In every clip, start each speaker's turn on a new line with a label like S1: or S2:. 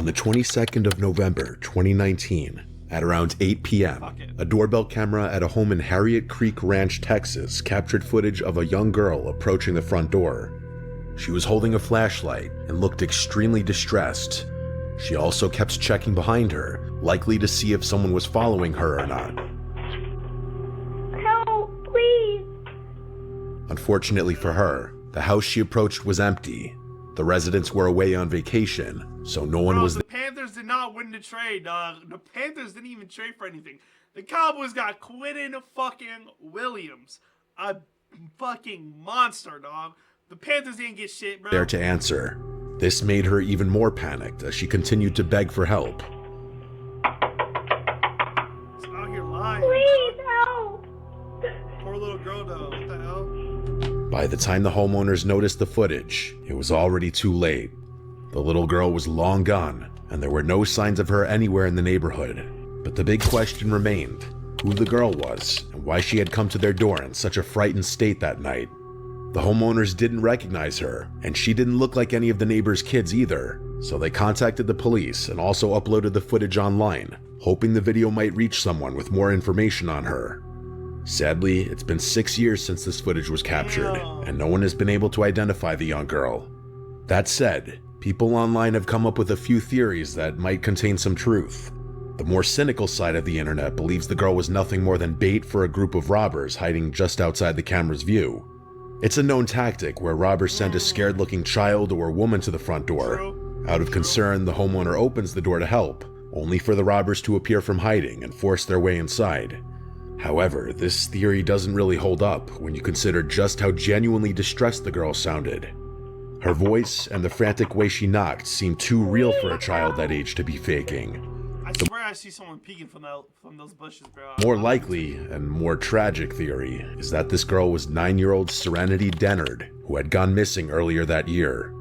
S1: On the 22nd of November, 2019, at around 8 p.m., a doorbell camera at a home in Harriet Creek Ranch, Texas, captured footage of a young girl approaching the front door. She was holding a flashlight and looked extremely distressed. She also kept checking behind her, likely to see if someone was following her or not.
S2: Help, please.
S1: Unfortunately for her, the house she approached was empty. The residents were away on vacation, so no one was there.
S3: The Panthers did not win the trade, dog. The Panthers didn't even trade for anything. The Cowboys got Quentin fucking Williams. A fucking monster, dog. The Panthers didn't get shit, bro.
S1: There to answer. This made her even more panicked as she continued to beg for help.
S3: It's out here lying.
S2: Please help.
S3: Poor little girl, though. What the hell?
S1: By the time the homeowners noticed the footage, it was already too late. The little girl was long gone, and there were no signs of her anywhere in the neighborhood. But the big question remained: who the girl was, and why she had come to their door in such a frightened state that night. The homeowners didn't recognize her, and she didn't look like any of the neighbors' kids either, so they contacted the police and also uploaded the footage online, hoping the video might reach someone with more information on her. Sadly, it's been 6 years since this footage was captured, and no one has been able to identify the young girl. That said, people online have come up with a few theories that might contain some truth. The more cynical side of the internet believes the girl was nothing more than bait for a group of robbers hiding just outside the camera's view. It's a known tactic where robbers send a scared-looking child or woman to the front door. Out of concern, the homeowner opens the door to help, only for the robbers to appear from hiding and force their way inside. However, this theory doesn't really hold up when you consider just how genuinely distressed the girl sounded. Her voice and the frantic way she knocked seemed too real for a child that age to be faking.
S3: I swear I see someone peeking from those bushes, bro.
S1: More likely and more tragic theory is that this girl was 9-year-old Serenity Dennard, who had gone missing earlier that year.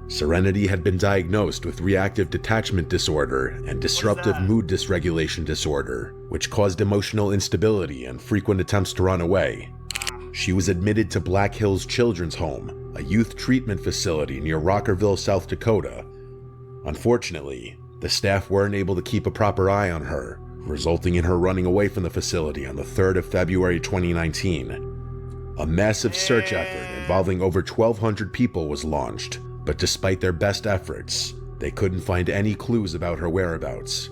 S1: Serenity had been diagnosed with reactive detachment disorder and disruptive mood dysregulation disorder, which caused emotional instability and frequent attempts to run away. She was admitted to Black Hills Children's Home, a youth treatment facility near Rockerville, South Dakota. Unfortunately, the staff weren't able to keep a proper eye on her, resulting in her running away from the facility on the 3rd of February 2019. A massive search effort involving over 1,200 people was launched, but despite their best efforts, they couldn't find any clues about her whereabouts.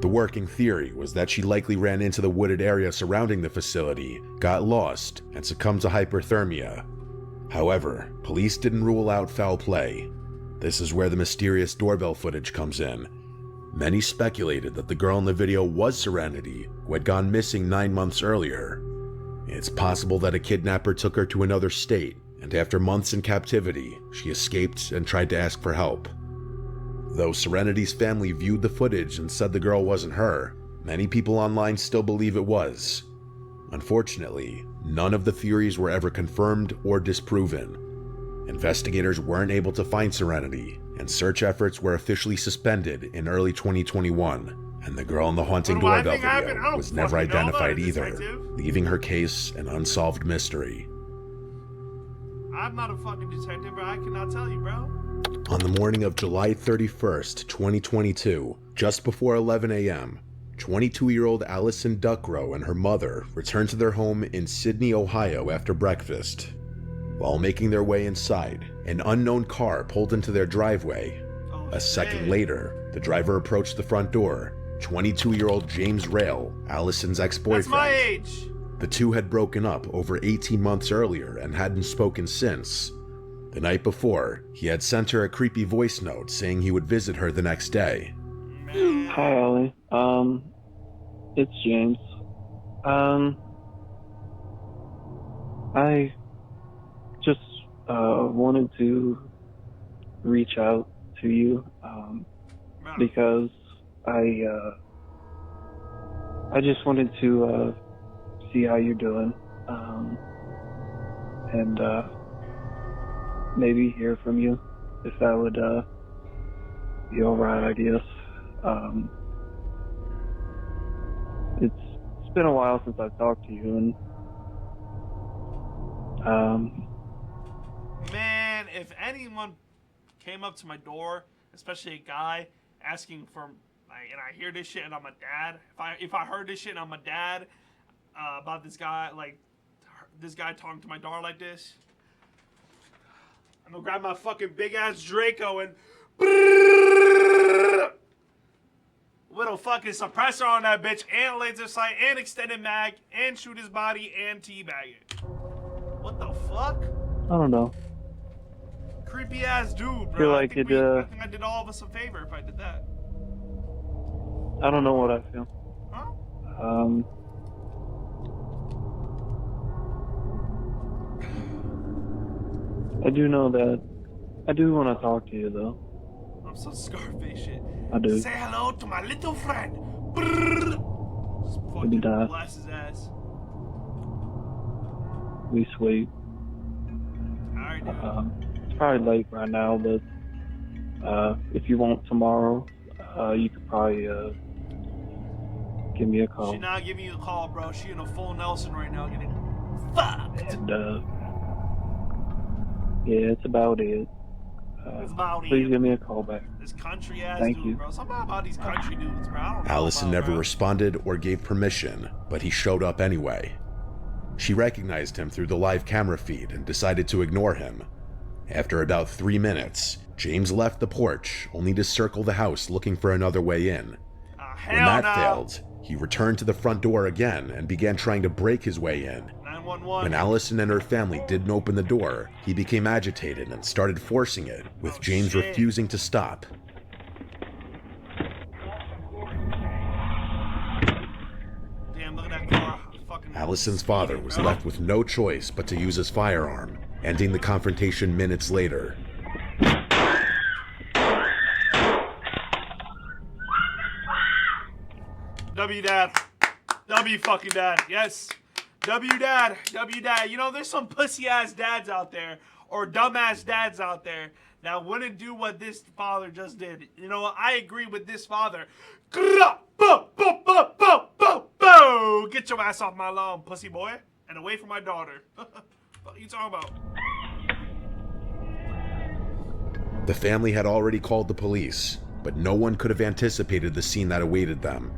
S1: The working theory was that she likely ran into the wooded area surrounding the facility, got lost, and succumbed to hypothermia. However, police didn't rule out foul play. This is where the mysterious doorbell footage comes in. Many speculated that the girl in the video was Serenity, who had gone missing 9 months earlier. It's possible that a kidnapper took her to another state, and after months in captivity, she escaped and tried to ask for help. Though Serenity's family viewed the footage and said the girl wasn't her, many people online still believe it was. Unfortunately, none of the theories were ever confirmed or disproven. Investigators weren't able to find Serenity, and search efforts were officially suspended in early 2021, and the girl in the haunting doorbell video was never identified either, leaving her case an unsolved mystery.
S3: I'm not a fucking detective, bro. I cannot tell you, bro.
S1: On the morning of July 31st, 2022, just before 11 a.m., 22-year-old Allison Duckrow and her mother returned to their home in Sydney, Ohio after breakfast. While making their way inside, an unknown car pulled into their driveway. A second later, the driver approached the front door, 22-year-old James Rail, Allison's ex-boyfriend.
S3: That's my age.
S1: The two had broken up over 18 months earlier and hadn't spoken since. The night before, he had sent her a creepy voice note saying he would visit her the next day.
S4: Hi, Allie. It's James. I just wanted to reach out to you because I just wanted to see how you're doing and maybe hear from you if that would be alright, I guess. It's been a while since I've talked to you, and
S3: man, if anyone came up to my door, especially a guy, asking for, like, and I hear this shit and I'm a dad. If I heard this shit and I'm a dad about this guy, like this guy talking to my daughter like this, I'm gonna grab my fucking big ass Draco and with a fucking suppressor on that bitch and laser sight and extended mag and shoot his body and teabag it. What the fuck?
S4: I don't know.
S3: Creepy ass dude, bro.
S4: Feel like
S3: I think I did all of us a favor if I did that.
S4: I don't know what I feel.
S3: Huh?
S4: I do know that I do want to talk to you though.
S3: I'm so Scarface shit.
S4: I do.
S3: Say hello to my little friend. Brrr. Just fucking
S4: die.
S3: blast his ass.
S4: Be sweet.
S3: Alright, dude.
S4: It's probably late right now, but if you want tomorrow, you could probably give me a call.
S3: She not giving you a call, bro. She in a full Nelson right now getting fucked.
S4: And yeah, it's about it.
S3: It's about
S4: Please
S3: it.
S4: give me a call back.
S3: This country ass
S4: Thank
S3: dude,
S4: you.
S3: bro. Something about these country dudes, bro. I don't know
S1: Allison
S3: about,
S1: never
S3: bro.
S1: responded or gave permission, but he showed up anyway. She recognized him through the live camera feed and decided to ignore him. After about 3 minutes, James left the porch, only to circle the house looking for another way in.
S3: Hell
S1: When that
S3: no.
S1: failed, he returned to the front door again and began trying to break his way in.
S3: 911.
S1: When Allison and her family didn't open the door, he became agitated and started forcing it, with James
S3: shit.
S1: refusing to stop.
S3: Damn, look at that car. Fucking
S1: Allison's father was left with no choice but to use his firearm, ending the confrontation minutes later.
S3: W dad. W fucking dad. Yes. W dad. W dad. You know, there's some pussy ass dads out there, or dumbass dads out there, that wouldn't do what this father just did. You know, I agree with this father. Get your ass off my lawn, pussy boy, and away from my daughter. What are you talking about?
S1: The family had already called the police, but no one could have anticipated the scene that awaited them.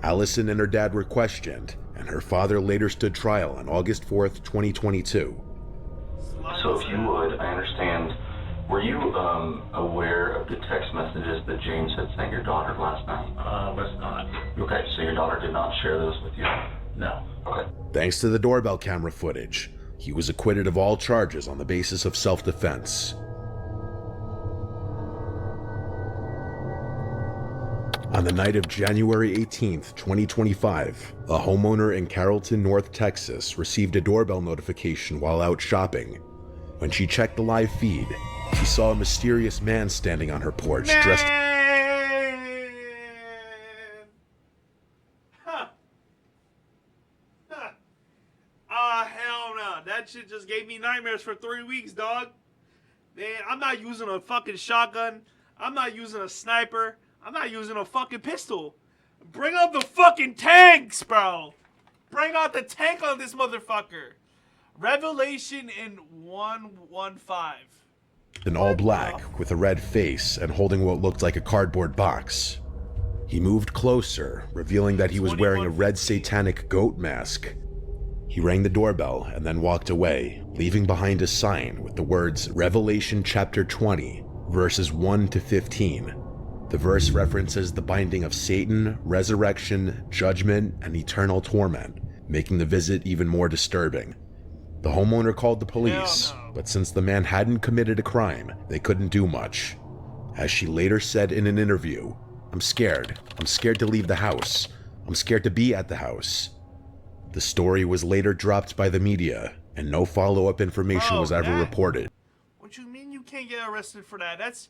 S1: Allison and her dad were questioned, and her father later stood trial on August 4th, 2022.
S5: So if you would, I understand, were you aware of the text messages that James had sent your daughter last night?
S6: Was not.
S5: Okay, so your daughter did not share those with you?
S6: No.
S5: Okay.
S1: Thanks to the doorbell camera footage, he was acquitted of all charges on the basis of self-defense. On the night of January 18th, 2025, a homeowner in Carrollton, North Texas received a doorbell notification while out shopping. When she checked the live feed, she saw a mysterious man standing on her porch dressed.
S3: Huh. Huh. Ah, hell no. That shit just gave me nightmares for 3 weeks, dog. Man, I'm not using a fucking shotgun. I'm not using a sniper. I'm not using a fucking pistol. Bring out the fucking tanks, bro. Bring out the tank on this motherfucker. Revelation in 115.
S1: In all black, with a red face and holding what looked like a cardboard box. He moved closer, revealing that he was wearing a red satanic goat mask. He rang the doorbell and then walked away, leaving behind a sign with the words Revelation chapter 20, verses 1 to 15. The verse references the binding of Satan, resurrection, judgment, and eternal torment, making the visit even more disturbing. The homeowner called the police, but since the man hadn't committed a crime, they couldn't do much. As she later said in an interview, I'm scared. I'm scared to leave the house. I'm scared to be at the house. The story was later dropped by the media, and no follow-up information was ever reported.
S3: What you mean you can't get arrested for that? That's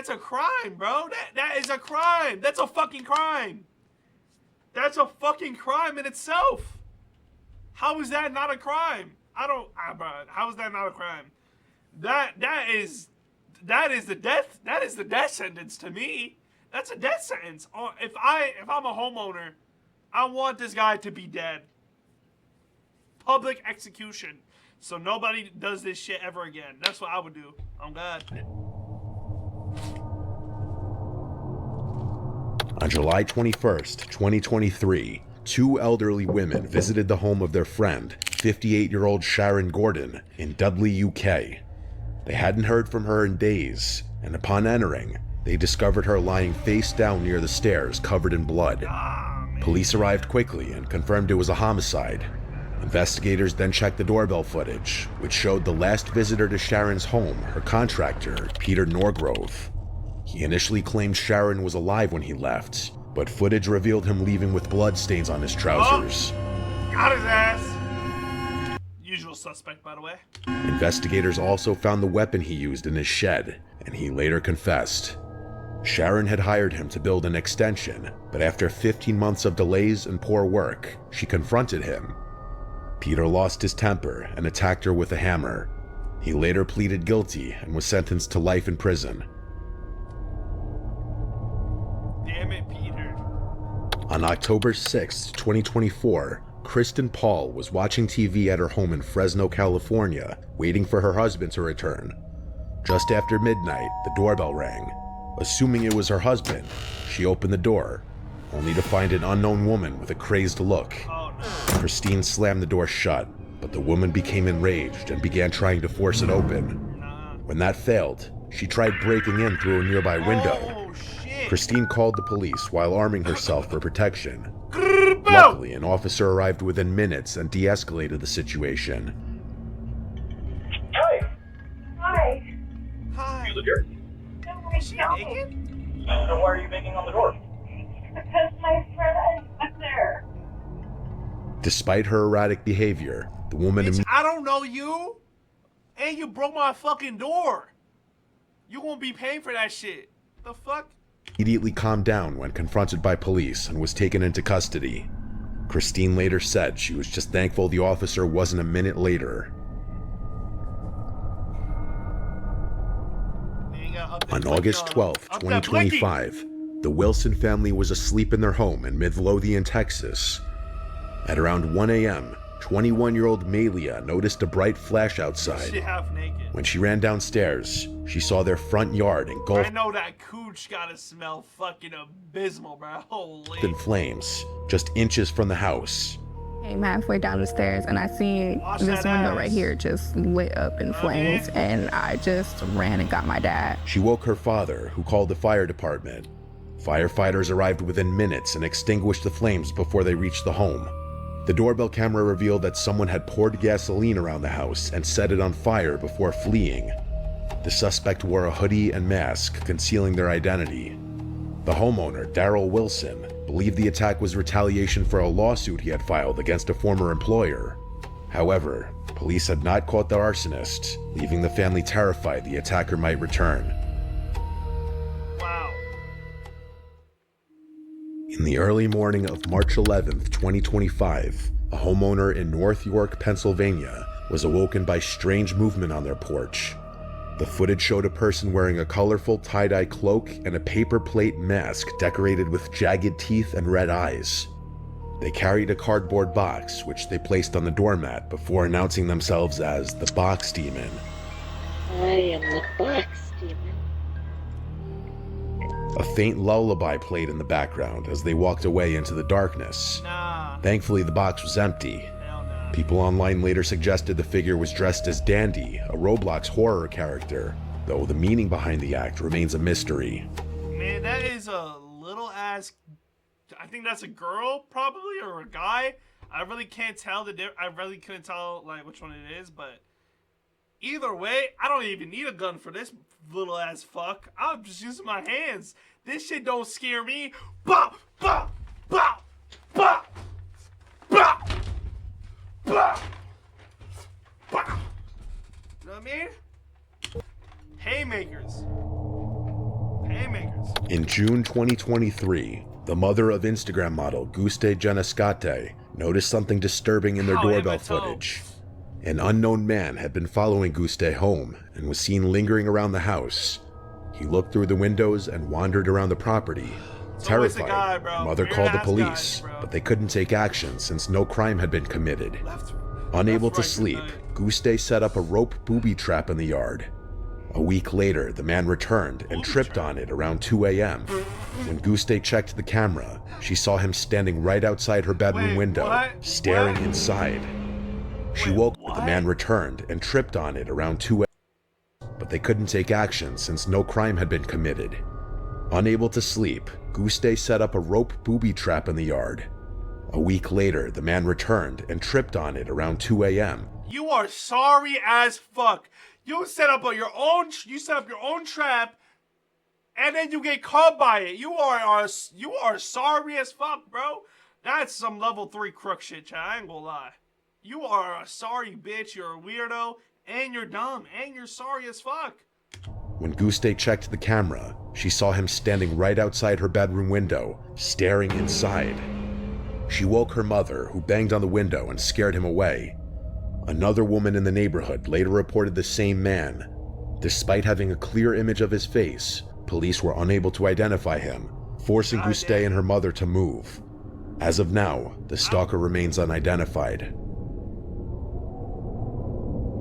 S3: a crime, bro. That is a crime. That's a fucking crime. That's a fucking crime in itself. How is that not a crime? Bro, how is that not a crime? That is the death sentence to me. That's a death sentence. If I'm a homeowner, I want this guy to be dead. Public execution. So nobody does this shit ever again. That's what I would do. Oh God.
S1: On July 21st, 2023, two elderly women visited the home of their friend, 58-year-old Sharon Gordon, in Dudley, UK. They hadn't heard from her in days, and upon entering, they discovered her lying face down near the stairs, covered in blood. Police arrived quickly and confirmed it was a homicide. Investigators then checked the doorbell footage, which showed the last visitor to Sharon's home, her contractor, Peter Norgrove. He initially claimed Sharon was alive when he left, but footage revealed him leaving with bloodstains on his trousers.
S3: Got his ass. Usual suspect, by the way.
S1: Investigators also found the weapon he used in his shed, and he later confessed. Sharon had hired him to build an extension, but after 15 months of delays and poor work, she confronted him. Peter lost his temper and attacked her with a hammer. He later pleaded guilty and was sentenced to life in prison.
S3: Damn it, Peter.
S1: On October 6, 2024, Kristen Paul was watching TV at her home in Fresno, California, waiting for her husband to return. Just after midnight, the doorbell rang. Assuming it was her husband, she opened the door, only to find an unknown woman with a crazed look.
S3: Oh, no.
S1: Christine slammed the door shut, but the woman became enraged and began trying to force it open. When that failed, she tried breaking in through a nearby window.
S3: Oh, shit.
S1: Christine called the police while arming herself for protection. Luckily, an officer arrived within minutes and de-escalated the situation.
S2: Hi.
S3: Hi.
S6: You live here?
S2: No, I
S3: Is she
S2: don't.
S3: naked?
S6: So why are you banging on the door?
S2: Because my friend is there.
S1: Despite her erratic behavior, the woman
S3: Bitch, I don't know you. And you broke my fucking door. You won't be paying for that shit. The fuck?
S1: immediately calmed down when confronted by police and was taken into custody. Christine later said she was just thankful the officer wasn't a minute later. On August 12, 2025, the Wilson family was asleep in their home in Midlothian, Texas. At around 1 a.m., 21-year-old Malia noticed a bright flash outside.
S3: She half naked.
S1: When she ran downstairs, she saw their front yard engulfed
S3: I know that cooch gotta smell fucking abysmal, bro. Holy.
S1: in flames, just inches from the house.
S7: Came halfway down the stairs and I seen
S3: Wash
S7: this
S3: that
S7: window
S3: ass.
S7: right here just lit up in flames, and I just ran and got my dad.
S1: She woke her father, who called the fire department. Firefighters arrived within minutes and extinguished the flames before they reached the home. The doorbell camera revealed that someone had poured gasoline around the house and set it on fire before fleeing. The suspect wore a hoodie and mask, concealing their identity. The homeowner, Darrell Wilson, believed the attack was retaliation for a lawsuit he had filed against a former employer. However, police had not caught the arsonist, leaving the family terrified the attacker might return.
S3: Wow.
S1: In the early morning of March 11th, 2025, a homeowner in North York, Pennsylvania, was awoken by strange movement on their porch. The footage showed a person wearing a colorful tie-dye cloak and a paper plate mask decorated with jagged teeth and red eyes. They carried a cardboard box, which they placed on the doormat before announcing themselves as the Box Demon.
S8: I am the Box Demon.
S1: A faint lullaby played in the background as they walked away into the darkness.
S3: Nah.
S1: Thankfully, the box was empty.
S3: Hell nah.
S1: People online later suggested the figure was dressed as Dandy, a Roblox horror character, though the meaning behind the act remains a mystery.
S3: Man, that is a little ass. I think that's a girl, probably, or a guy. I really can't tell I really couldn't tell like which one it is, but either way, I don't even need a gun for this little ass fuck. I'm just using my hands. This shit don't scare me. Bah, bah, bah, bah, bah, bah, bah. You know what I mean? Haymakers. Haymakers.
S1: In June 2023, the mother of Instagram model Guste Genescate noticed something disturbing in their
S3: How
S1: doorbell
S3: immature.
S1: footage. An unknown man had been following Guste home and was seen lingering around the house. He looked through the windows and wandered around the property.
S3: It's always a
S1: Terrified,
S3: guy, bro.
S1: the mother
S3: Weird
S1: called the
S3: ass
S1: police,
S3: guys, bro.
S1: but they couldn't take action since no crime had been committed.
S3: Left,
S1: Unable
S3: left,
S1: to
S3: right,
S1: sleep,
S3: good night.
S1: Guste set up a rope booby trap in the yard. A week later, the man returned and tripped on it around 2 a.m. When Guste checked the camera, she saw him standing right outside her bedroom window, staring inside. She woke when the man returned and tripped on it around 2 a.m. But they couldn't take action since no crime had been committed. Unable to sleep, Guste set up a rope booby trap in the yard. A week later, the man returned and tripped on it around 2 a.m.
S3: You are sorry as fuck. You set up your own trap, and then you get caught by it. You are sorry as fuck, bro. That's some level 3 crook shit, chat. I ain't gonna lie. You are a sorry bitch. You're a weirdo, and you're dumb, and you're sorry as fuck.
S1: When Guste checked the camera, she saw him standing right outside her bedroom window, staring inside. She woke her mother, who banged on the window and scared him away. Another woman in the neighborhood later reported the same man. Despite having a clear image of his face, police were unable to identify him, forcing Guste and her mother to move. As of now, the stalker remains unidentified.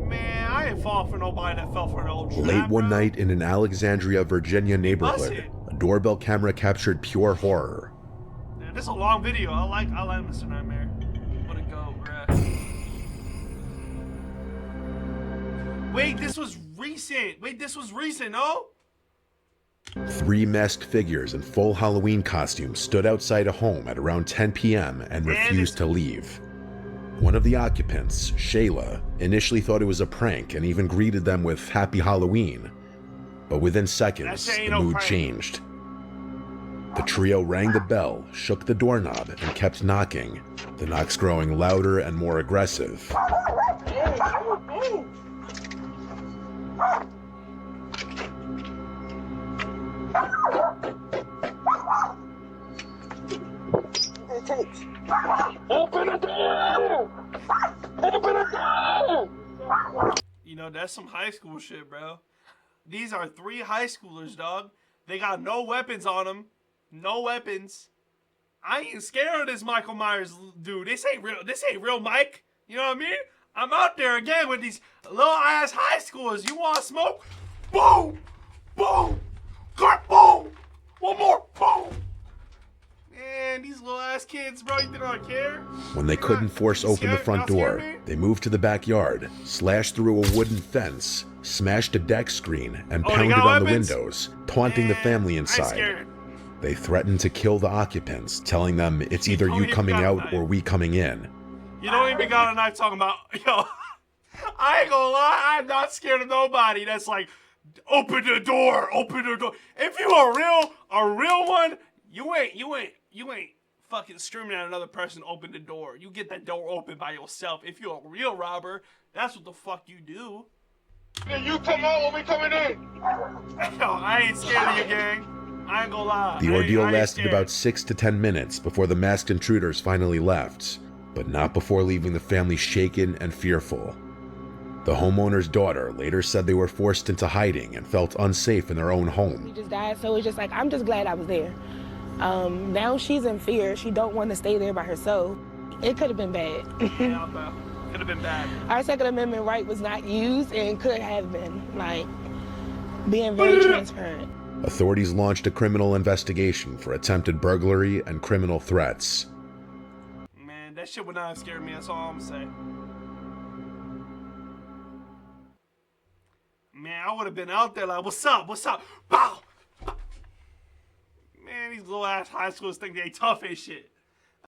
S3: Man, I ain't fall for nobody that fell for an old trap,
S1: Late one
S3: bro.
S1: night in an Alexandria, Virginia neighborhood, a doorbell camera captured pure horror.
S3: Man, this is a long video. I like Mr. Nightmare. What a go, bruh. Wait, this was recent, no?
S1: 3 masked figures in full Halloween costumes stood outside a home at around 10 p.m. and refused to leave. One of the occupants, Shayla, initially thought it was a prank and even greeted them with Happy Halloween. But within seconds, the mood changed. The trio rang the bell, shook the doorknob, and kept knocking, the knocks growing louder and more aggressive.
S2: Open the door! Open the door!
S3: You know, that's some high school shit, bro. These are 3 high schoolers, dog. They got no weapons on them. No weapons. I ain't scared of this Michael Myers dude. This ain't real Mike. You know what I mean? I'm out there again with these little ass high schoolers. You want smoke? Boom! Boom! Boom! One more! Boom! Man, these little ass kids, bro, you think I care?
S1: When they couldn't force open the front door, they moved to the backyard, slashed through a wooden fence, smashed a deck screen, and pounded on the windows, taunting the family inside. They threatened to kill the occupants, telling them it's either you coming out or we coming in.
S3: You don't even got a knife talking about, yo, I ain't gonna lie, I'm not scared of nobody that's like, open the door, open the door. If you a real one, you ain't fucking screaming at another person, open the door. You get that door open by yourself. If you're a real robber, that's what the fuck you do.
S2: Then you come out when we coming in.
S3: Yo, I ain't scared of you, gang. I ain't gonna lie.
S1: The ordeal lasted about 6 to 10 minutes before the masked intruders finally left, but not before leaving the family shaken and fearful. The homeowner's daughter later said they were forced into hiding and felt unsafe in their own home.
S6: She just died, so it's just like, I'm just glad I was there. Now she's in fear. She don't want to stay there by herself. It could have been bad.
S3: Yeah, bro. Could have been bad.
S6: Our Second Amendment right was not used and could have been, like, being very transparent.
S1: Authorities launched a criminal investigation for attempted burglary and criminal threats.
S3: Man, that shit would not have scared me. That's all I'm saying. Man, I would have been out there like, what's up? What's up? Bow! Man, these little ass high schoolers think they tough as shit.